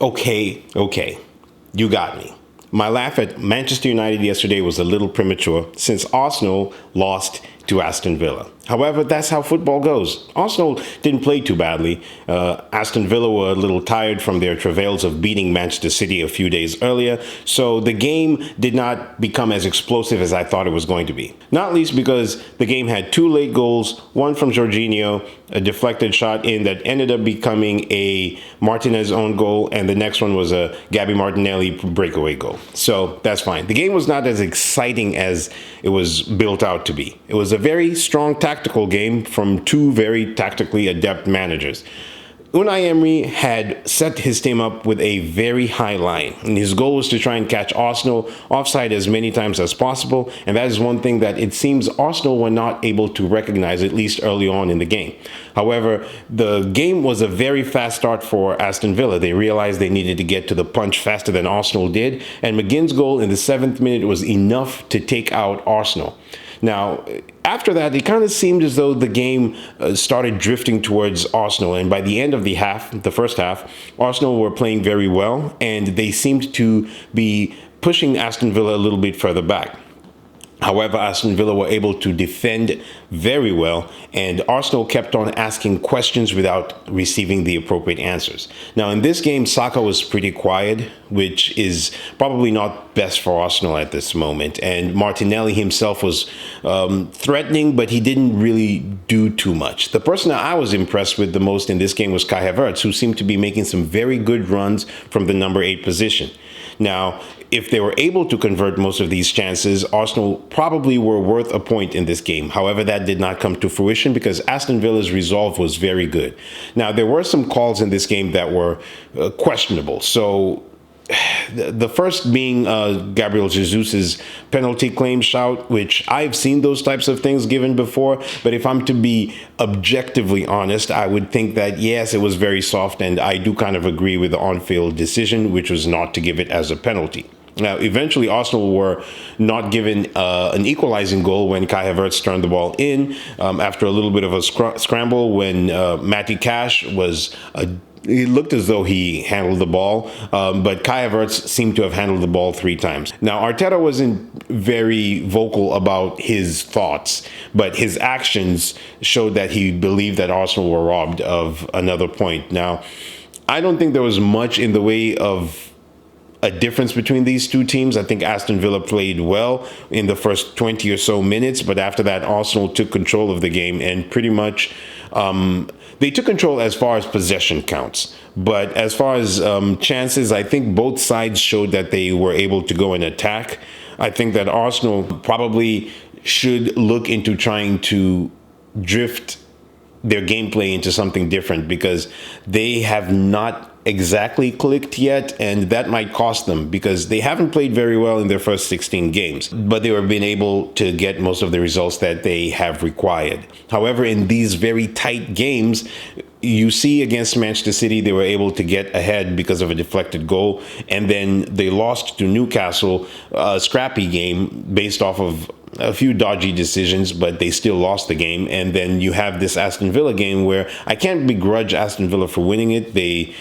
Okay. You got me. My laugh at Manchester United yesterday was a little premature since Arsenal lost to Aston Villa. However, that's how football goes. Arsenal didn't play too badly. Aston Villa were a little tired from their travails of beating Manchester City a few days earlier, so the game did not become as explosive as I thought it was going to be. Not least because the game had two late goals, one from Jorginho, a deflected shot in that ended up becoming a Martinez own goal, and the next one was a Gabby Martinelli breakaway goal. So that's fine. The game was not as exciting as it was built out to be. It was a very strong tactical game from two very tactically adept managers. Unai Emery had set his team up with a very high line, and his goal was to try and catch Arsenal offside as many times as possible, and that is one thing that it seems Arsenal were not able to recognize, at least early on in the game. However, the game was a very fast start for Aston Villa. They realized they needed to get to the punch faster than Arsenal did, and McGinn's goal in the 7th minute was enough to take out Arsenal. Now, after that, it kind of seemed as though the game started drifting towards Arsenal. And by the end of the first half, Arsenal were playing very well, and they seemed to be pushing Aston Villa a little bit further back. However, Aston Villa were able to defend very well, and Arsenal kept on asking questions without receiving the appropriate answers. Now, in this game, Saka was pretty quiet, which is probably not best for Arsenal at this moment. And Martinelli himself was threatening, but he didn't really do too much. The person that I was impressed with the most in this game was Kai Havertz, who seemed to be making some very good runs from the number 8 position. Now, if they were able to convert most of these chances, Arsenal probably were worth a point in this game. However, that did not come to fruition because Aston Villa's resolve was very good. Now, there were some calls in this game that were questionable. So the first being Gabriel Jesus's penalty claim shout, which I've seen those types of things given before. But if I'm to be objectively honest, I would think that, yes, it was very soft. And I do kind of agree with the on-field decision, which was not to give it as a penalty. Now, eventually, Arsenal were not given an equalizing goal when Kai Havertz turned the ball in after a little bit of a scramble when Matty Cash was it looked as though he handled the ball, but Kai Havertz seemed to have handled the ball 3 times. Now, Arteta wasn't very vocal about his thoughts, but his actions showed that he believed that Arsenal were robbed of another point. Now, I don't think there was much in the way of a difference between these two teams. I think Aston Villa played well in the first 20 or so minutes, but after that, Arsenal took control of the game and pretty much they took control as far as possession counts. But as far as chances, I think both sides showed that they were able to go and attack. I think that Arsenal probably should look into trying to drift their gameplay into something different because they have not exactly clicked yet, and that might cost them because they haven't played very well in their first 16 games, but they have been able to get most of the results that they have required. However, in these very tight games, you see against Manchester City, they were able to get ahead because of a deflected goal, and then they lost to Newcastle, a scrappy game based off of a few dodgy decisions, but they still lost the game. And then you have this Aston Villa game where I can't begrudge Aston Villa for winning it.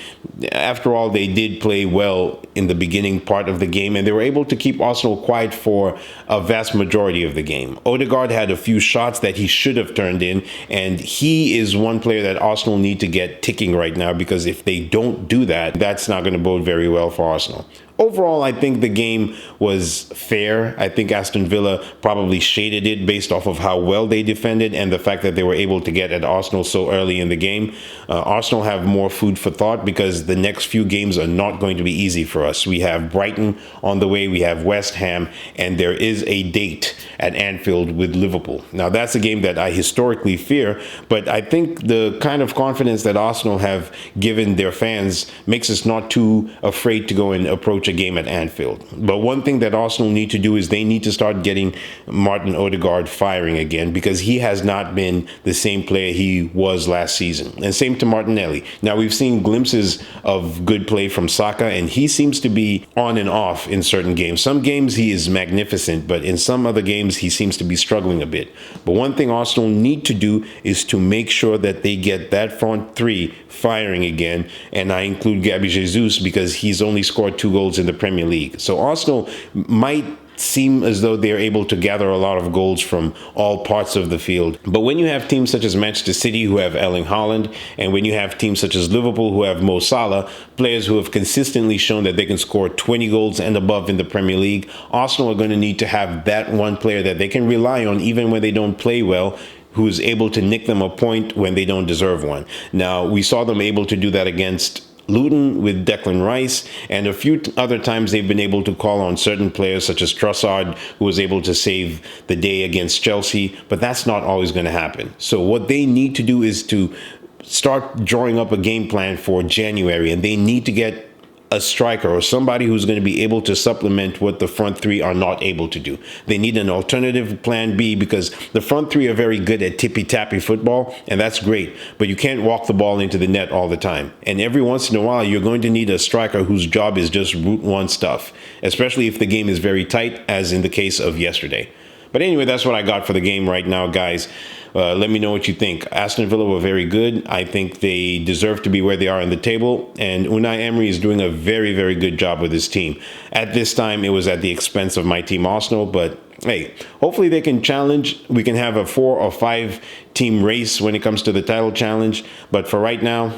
After all, they did play well in the beginning part of the game, and they were able to keep Arsenal quiet for a vast majority of the game. Odegaard had a few shots that he should have turned in, and he is one player that Arsenal need to get ticking right now, because if they don't do that, that's not going to bode very well for Arsenal. Overall, I think the game was fair. I think Aston Villa probably shaded it based off of how well they defended and the fact that they were able to get at Arsenal so early in the game. Arsenal have more food for thought because the next few games are not going to be easy for us. We have Brighton on the way, we have West Ham, and there is a date at Anfield with Liverpool. Now, that's a game that I historically fear, but I think the kind of confidence that Arsenal have given their fans makes us not too afraid to go and approach approach a game at Anfield. But one thing that Arsenal need to do is they need to start getting Martin Odegaard firing again, because he has not been the same player he was last season. And same to Martinelli. Now, we've seen glimpses of good play from Saka, and he seems to be on and off in certain games. Some games he is magnificent, but in some other games he seems to be struggling a bit. But one thing Arsenal need to do is to make sure that they get that front three firing again, and I include Gabby Jesus because he's only scored 2 goals in the Premier League. So Arsenal might seem as though they're able to gather a lot of goals from all parts of the field. But when you have teams such as Manchester City who have Erling Haaland, and when you have teams such as Liverpool who have Mo Salah, players who have consistently shown that they can score 20 goals and above in the Premier League, Arsenal are going to need to have that one player that they can rely on even when they don't play well, who is able to nick them a point when they don't deserve one. Now, we saw them able to do that against Luton with Declan Rice, and a few other times they've been able to call on certain players such as Trossard, who was able to save the day against Chelsea, but that's not always going to happen. So what they need to do is to start drawing up a game plan for January, and they need to get a striker or somebody who's going to be able to supplement what the front three are not able to do. They need an alternative plan B, because the front three are very good at tippy-tappy football, and that's great, but you can't walk the ball into the net all the time. And every once in a while, you're going to need a striker whose job is just route one stuff, especially if the game is very tight, as in the case of yesterday. But anyway, that's what I got for the game right now, guys. Let me know what you think. Aston Villa were very good. I think they deserve to be where they are in the table. And Unai Emery is doing a very, very good job with his team. At this time, it was at the expense of my team, Arsenal. But hey, hopefully they can challenge. We can have a 4 or 5 team race when it comes to the title challenge. But for right now,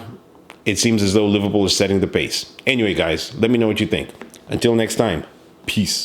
it seems as though Liverpool is setting the pace. Anyway, guys, let me know what you think. Until next time, peace.